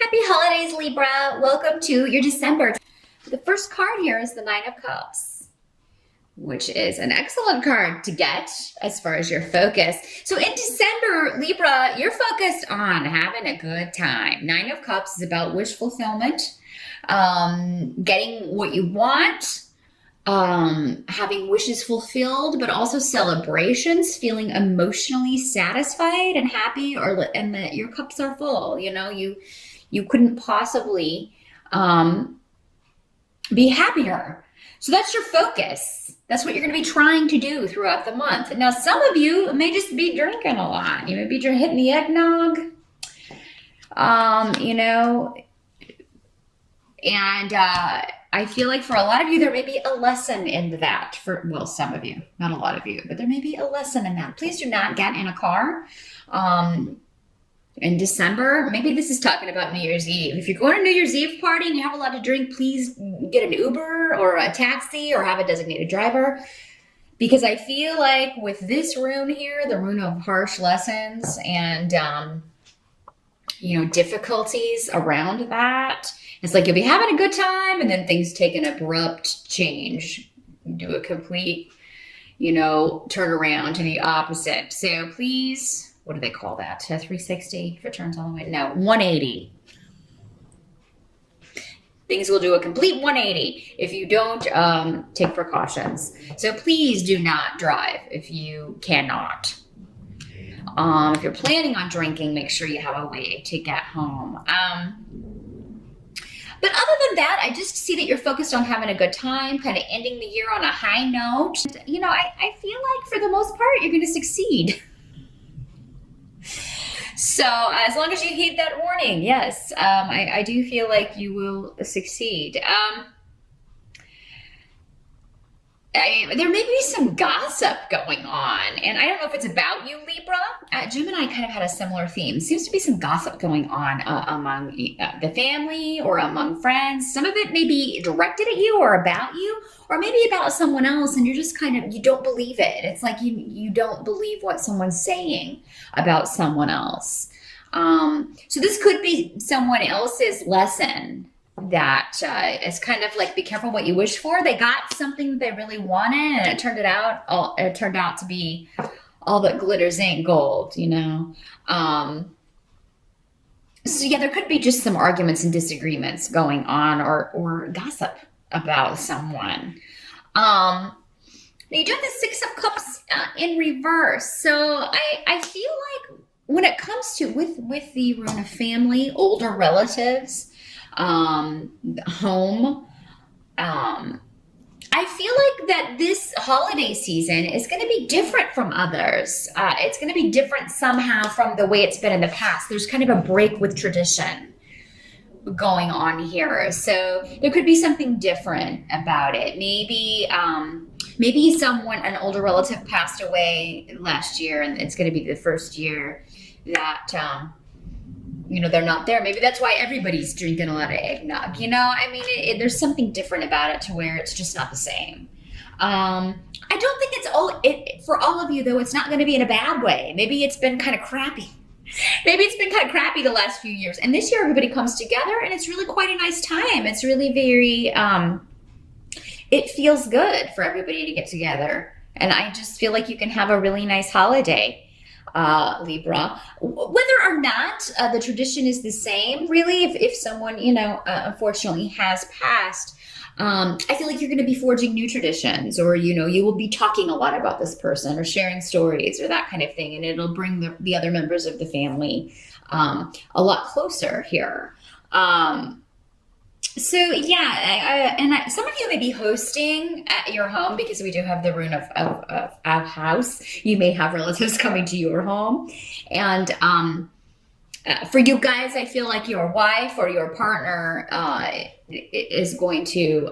Happy holidays, Libra. Welcome to your December. The first card here is the Nine of Cups, which is an excellent card to get as far as your focus. So in December, Libra, you're focused on having a good time. Nine of Cups is about wish fulfillment, getting what you want, having wishes fulfilled, but also celebrations, feeling emotionally satisfied and happy, and that your cups are full. You couldn't possibly be happier. So that's your focus. That's what you're going to be trying to do throughout the month. Now, some of you may just be drinking a lot. You may be hitting the eggnog, and I feel like for a lot of you, there may be a lesson in that. For some of you, not a lot of you, but there may be a lesson in that. Please do not get in a car in December. Maybe this is talking about New Year's Eve. If you're going to New Year's Eve party and you have a lot to drink, please get an Uber or a taxi or have a designated driver. Because I feel like with this rune here, the rune of harsh lessons and, difficulties around that, it's like you'll be having a good time and then things take an abrupt change, do a complete, turnaround to the opposite. So please, what do they call that? A 360 if it turns all the way? No, 180. Things will do a complete 180 if you don't take precautions. So please do not drive if you cannot. If you're planning on drinking, make sure you have a way to get home. But other than that, I just see that you're focused on having a good time, kind of ending the year on a high note. I feel like for the most part, you're going to succeed. So as long as you heed that warning, yes, I do feel like you will succeed. There may be some gossip going on, and I don't know if it's about you, Libra. Gemini kind of had a similar theme. Seems to be some gossip going on among the family or among friends. Some of it may be directed at you or about you, or maybe about someone else, and you're just you don't believe it. It's like you don't believe what someone's saying about someone else. So this could be someone else's lesson that is kind of like, be careful what you wish for. They got something they really wanted, and it turned out to be all that glitters ain't gold, So yeah, there could be just some arguments and disagreements going on, or gossip about someone. Now you do have the Six of Cups in reverse. So I feel like when it comes to with the rune of family, older relatives, home, I feel like that this holiday season is going to be different from others. It's going to be different somehow from the way it's been in the past. There's kind of a break with tradition going on here. So there could be something different about it. Maybe an older relative passed away last year, and it's going to be the first year that, they're not there. Maybe that's why everybody's drinking a lot of eggnog. There's something different about it to where it's just not the same. I don't think for all of you, though, it's not going to be in a bad way. Maybe it's been kind of crappy. The last few years. And this year, everybody comes together, and it's really quite a nice time. It's really very, it feels good for everybody to get together. And I just feel like you can have a really nice holiday. Libra, whether or not the tradition is the same, really, if someone, unfortunately has passed, I feel like you're going to be forging new traditions, or, you will be talking a lot about this person or sharing stories or that kind of thing. And it'll bring the other members of the family a lot closer here. So yeah, some of you may be hosting at your home because we do have the rune of house. You may have relatives coming to your home, and for you guys, I feel like your wife or your partner is going to,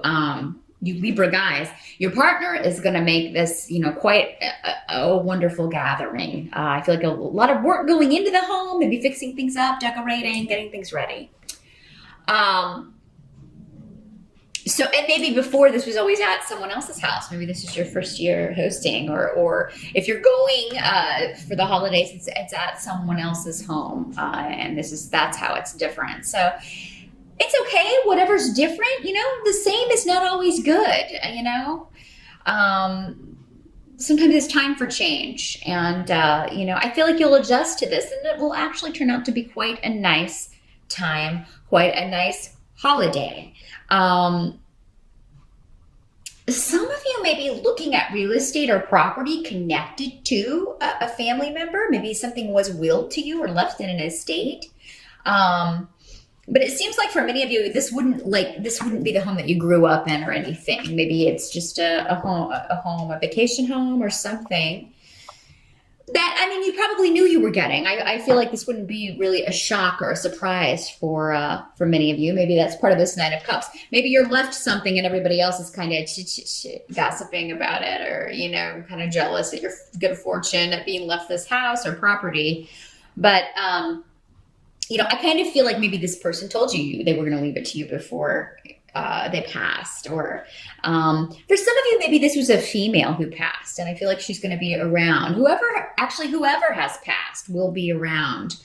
you Libra guys, your partner is going to make this, quite a wonderful gathering. I feel like a lot of work going into the home, maybe fixing things up, decorating, getting things ready. So, and maybe before this was always at someone else's house. Maybe this is your first year hosting, or if you're going for the holidays, it's at someone else's home, and that's how it's different. So it's okay. Whatever's different, the same is not always good. Sometimes it's time for change, and I feel like you'll adjust to this, and it will actually turn out to be quite a nice time, quite a nice holiday. Some of you may be looking at real estate or property connected to a family member. Maybe something was willed to you or left in an estate. But it seems like for many of you, this wouldn't be the home that you grew up in or anything. Maybe it's just a vacation home or something. You probably knew you were getting. I feel like this wouldn't be really a shock or a surprise for many of you. Maybe that's part of this Nine of Cups. Maybe you're left something and everybody else is kind of gossiping about it, or kind of jealous that you're good fortune at being left this house or property. But I kind of feel like maybe this person told you they were going to leave it to you before they passed, or for some of you, maybe this was a female who passed, and I feel like she's going to be around. Whoever has passed will be around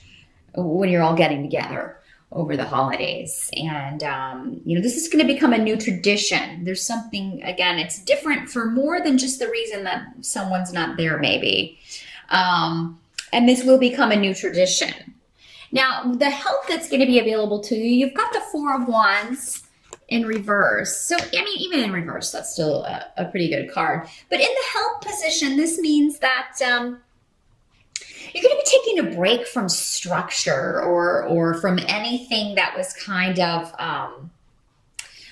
when you're all getting together over the holidays, and this is going to become a new tradition. There's something, again, it's different for more than just the reason that someone's not there, maybe, and this will become a new tradition. Now, the help that's going to be available to you, you've got the Four of Wands in reverse. So, even in reverse, that's still a pretty good card. But in the help position, this means that you're going to be taking a break from structure or from anything that was kind of,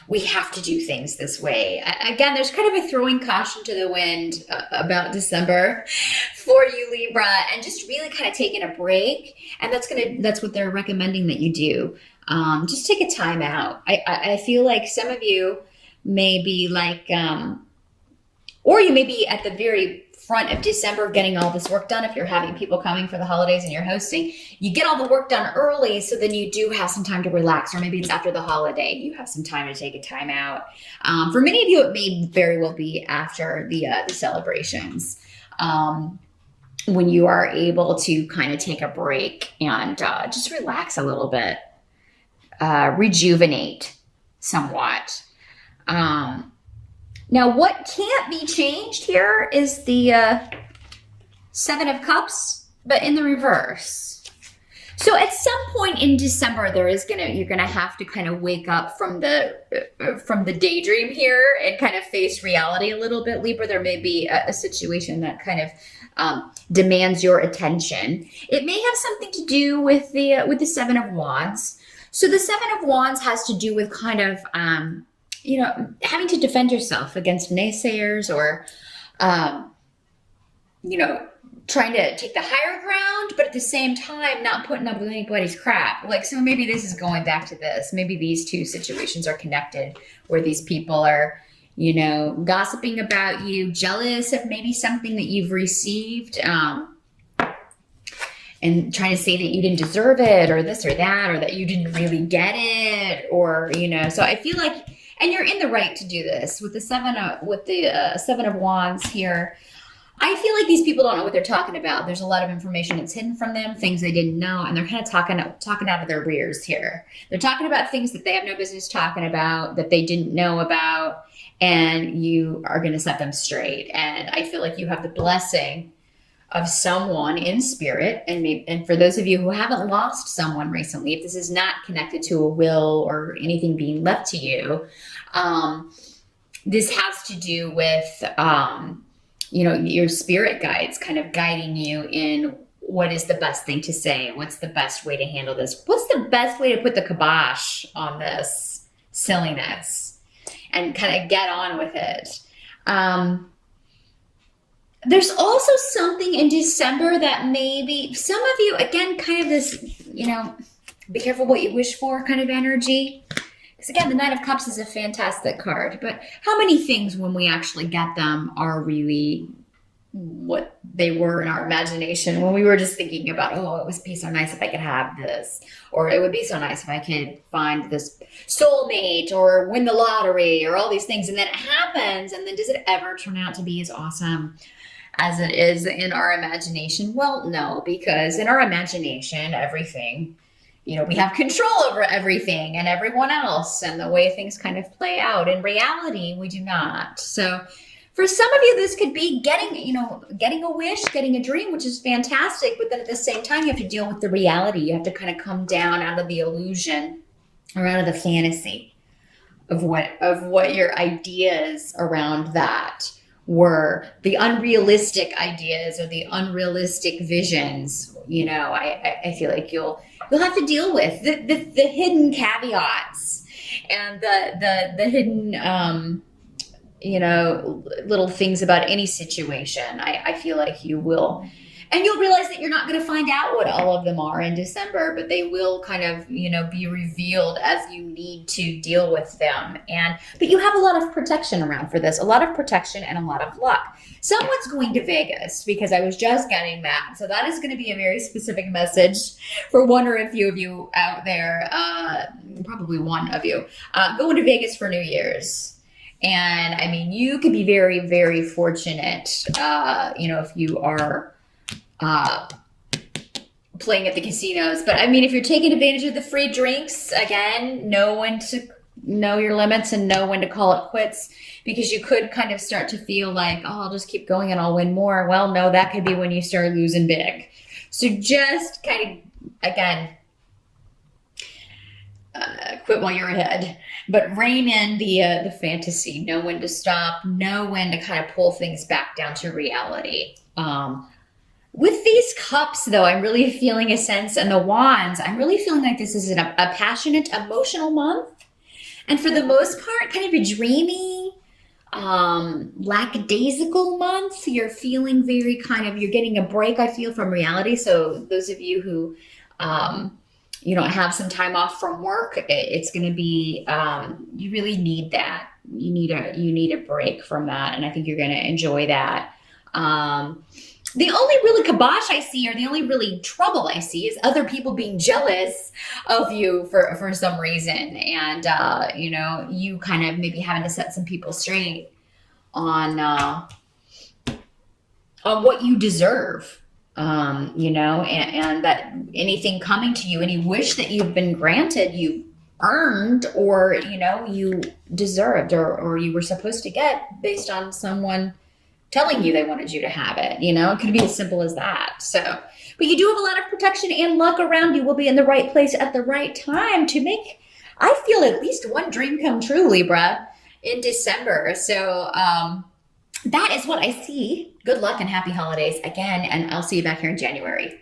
we have to do things this way. Again, there's kind of a throwing caution to the wind about December for you, Libra, and just really kind of taking a break. And that's what they're recommending that you do. Just take a time out. I feel like some of you may be like, or you may be at the very front of December getting all this work done. If you're having people coming for the holidays and you're hosting, you get all the work done early, so then you do have some time to relax, or maybe it's after the holiday, you have some time to take a time out. For many of you, it may very well be after the celebrations, when you are able to kind of take a break and just relax a little bit, rejuvenate somewhat. Now, what can't be changed here is the Seven of Cups, but in the reverse. So at some point in December, you're gonna have to kind of wake up from the daydream here and kind of face reality a little bit, Libra. There may be a situation that kind of demands your attention. It may have something to do with the Seven of Wands. So the Seven of Wands has to do with kind of having to defend yourself against naysayers, or, trying to take the higher ground, but at the same time, not putting up with anybody's crap. So maybe this is going back to this. Maybe these two situations are connected, where these people are, gossiping about you, jealous of maybe something that you've received, and trying to say that you didn't deserve it, or this or that, or that you didn't really get it, or, so I feel like, and you're in the right to do this with the Seven of Wands here. I feel like these people don't know what they're talking about. There's a lot of information that's hidden from them, things they didn't know, and they're kind of talking out of their rears here. They're talking about things that they have no business talking about, that they didn't know about, and you are going to set them straight. And I feel like you have the blessing of someone in spirit, and for those of you who haven't lost someone recently, if this is not connected to a will or anything being left to you, this has to do with your spirit guides kind of guiding you in what is the best thing to say, what's the best way to handle this, what's the best way to put the kibosh on this silliness and kind of get on with it. There's also something in December that maybe some of you, again, kind of this, be careful what you wish for kind of energy. Because again, the Nine of Cups is a fantastic card, but how many things when we actually get them are really what they were in our imagination when we were just thinking about, oh, it would be so nice if I could have this, or it would be so nice if I could find this soulmate or win the lottery or all these things. And then it happens. And then does it ever turn out to be as awesome as it is in our imagination? Well, no, because in our imagination, everything, we have control over everything and everyone else and the way things kind of play out. In reality, we do not. So for some of you, this could be getting a wish, getting a dream, which is fantastic. But then at the same time, you have to deal with the reality. You have to kind of come down out of the illusion or out of the fantasy of what your ideas around that were, the unrealistic ideas or the unrealistic visions. I feel like you'll have to deal with the hidden caveats and the hidden little things about any situation. I feel like you will. And you'll realize that you're not going to find out what all of them are in December, but they will kind of, be revealed as you need to deal with them. But you have a lot of protection around for this, a lot of protection and a lot of luck. Someone's going to Vegas, because I was just getting that. So that is going to be a very specific message for one or a few of you out there, probably one of you, going to Vegas for New Year's. And I mean, you could be very, very fortunate, if you are playing at the casinos. But I mean, if you're taking advantage of the free drinks, again, know when to know your limits and know when to call it quits, because you could kind of start to feel like, oh, I'll just keep going and I'll win more. Well, no, that could be when you start losing big. So just kind of, again, quit while you're ahead, but rein in the fantasy. Know when to stop. Know when to kind of pull things back down to reality. With these cups, though, I'm really feeling a sense, and the wands, I'm really feeling like this is a passionate, emotional month. And for the most part, kind of a dreamy, lackadaisical month. You're feeling very you're getting a break, I feel, from reality. So those of you who, have some time off from work, it's going to be, you really need that. You need a break from that. And I think you're going to enjoy that. The only really kibosh I see, or the only really trouble I see, is other people being jealous of you for some reason. And, you kind of maybe having to set some people straight on what you deserve, and that anything coming to you, any wish that you've been granted, you earned, or, you deserved, or you were supposed to get based on someone telling you they wanted you to have it. It could be as simple as that. So, but you do have a lot of protection and luck around you. Will be in the right place at the right time to make, I feel, at least one dream come true, Libra, in December. So that is what I see. Good luck and happy holidays again, and I'll see you back here in January.